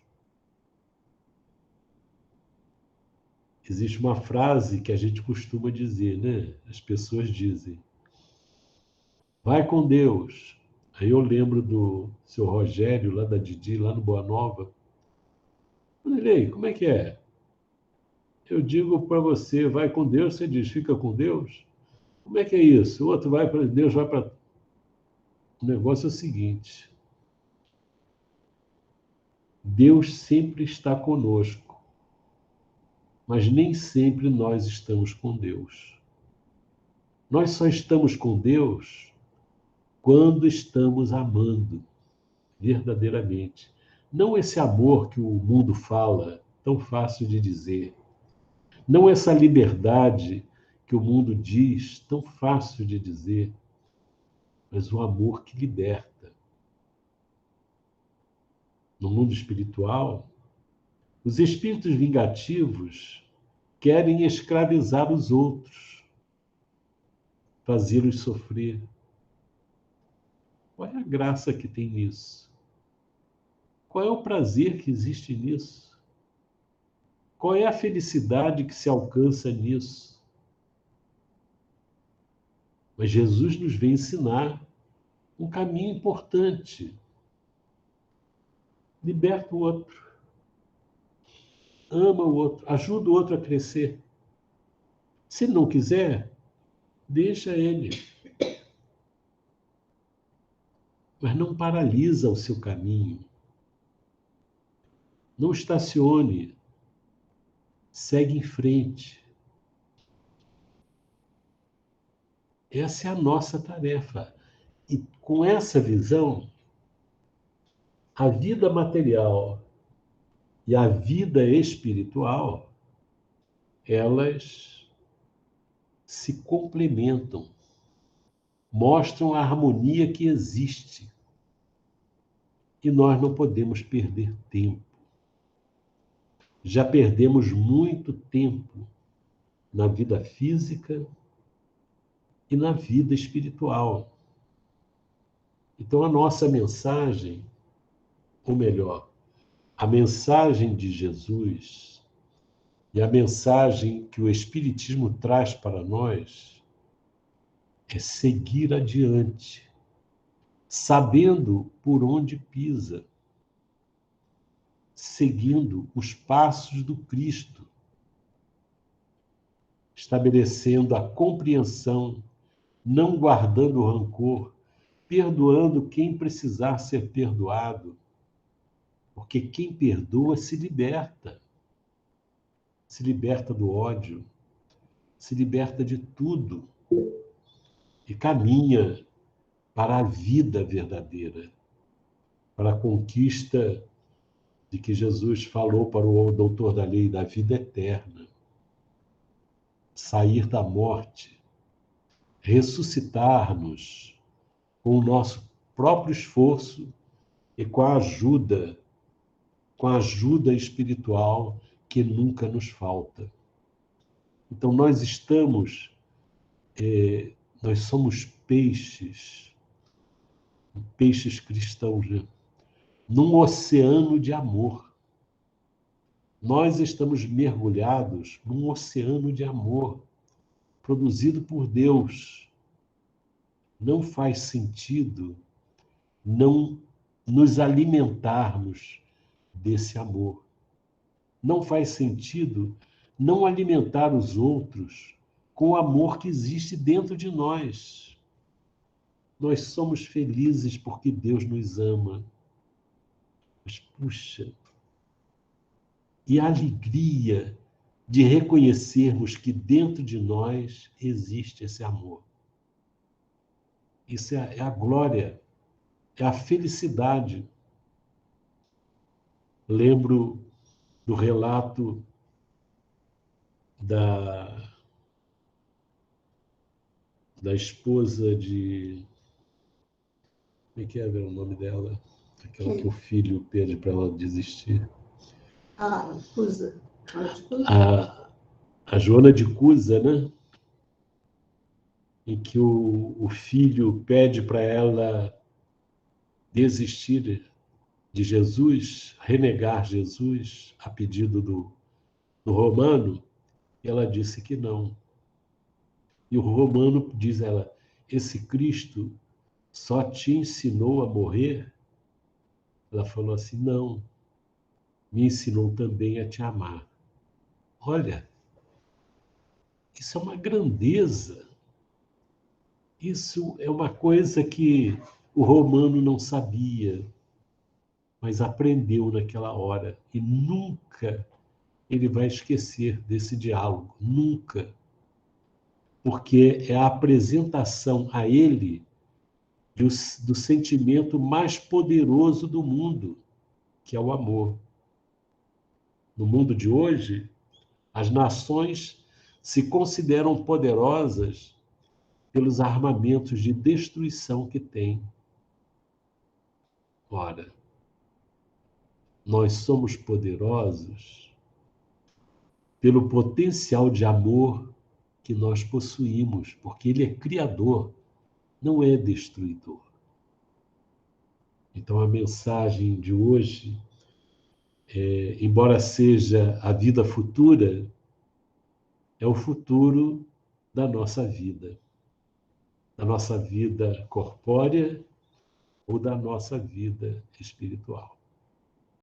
existe uma frase que a gente costuma dizer, né? As pessoas dizem, vai com Deus. Aí eu lembro do seu Rogério, lá da Didi, lá no Boa Nova. Falei, como é que é? Eu digo para você, vai com Deus, você diz, fica com Deus? Como é que é isso? O outro vai para Deus, vai para... O negócio é o seguinte, Deus sempre está conosco, mas nem sempre nós estamos com Deus. Nós só estamos com Deus quando estamos amando verdadeiramente. Não esse amor que o mundo fala, tão fácil de dizer. Não essa liberdade que o mundo diz, tão fácil de dizer, mas o amor que liberta. No mundo espiritual, os espíritos vingativos querem escravizar os outros, fazê-los sofrer. Qual é a graça que tem nisso? Qual é o prazer que existe nisso? Qual é a felicidade que se alcança nisso? Mas Jesus nos vem ensinar um caminho importante. Liberta o outro. Ama o outro. Ajuda o outro a crescer. Se ele não quiser, deixa ele. Mas não paralisa o seu caminho. Não estacione. Segue em frente. Essa é a nossa tarefa. E com essa visão, a vida material e a vida espiritual, elas se complementam, mostram a harmonia que existe. E nós não podemos perder tempo. Já perdemos muito tempo na vida física e na vida espiritual. Então, a nossa mensagem, ou melhor, a mensagem de Jesus e a mensagem que o Espiritismo traz para nós é seguir adiante, sabendo por onde pisa, seguindo os passos do Cristo, estabelecendo a compreensão, não guardando rancor, perdoando quem precisar ser perdoado, porque quem perdoa se liberta do ódio, se liberta de tudo e caminha para a vida verdadeira, para a conquista de que Jesus falou para o doutor da lei, da vida eterna. Sair da morte, ressuscitar-nos com o nosso próprio esforço e com a ajuda espiritual que nunca nos falta. Então nós somos peixes cristãos, né? Num oceano de amor. Nós estamos mergulhados num oceano de amor, produzido por Deus. Não faz sentido não nos alimentarmos desse amor. Não faz sentido não alimentar os outros com o amor que existe dentro de nós. Nós somos felizes porque Deus nos ama. Mas, puxa, e a alegria de reconhecermos que dentro de nós existe esse amor. Isso é a glória, é a felicidade. Lembro do relato da esposa de... Como é que era o nome dela? Aquela que o filho pede para ela desistir. Cusa. A Joana de Cusa, né? Em que o filho pede para ela desistir de Jesus, renegar Jesus, a pedido do Romano, E ela disse que não. E o romano diz ela, esse Cristo só te ensinou a morrer? Ela falou assim, não, me ensinou também a te amar. Olha, isso é uma grandeza. Isso é uma coisa que o romano não sabia, mas aprendeu naquela hora. E nunca ele vai esquecer desse diálogo. Nunca. Porque é a apresentação a ele do sentimento mais poderoso do mundo, que é o amor. No mundo de hoje, as nações se consideram poderosas pelos armamentos de destruição que têm. Ora, nós somos poderosos pelo potencial de amor que nós possuímos, porque ele é criador, não é destruidor. Então, a mensagem de hoje, embora seja a vida futura, é o futuro da nossa vida corpórea ou da nossa vida espiritual.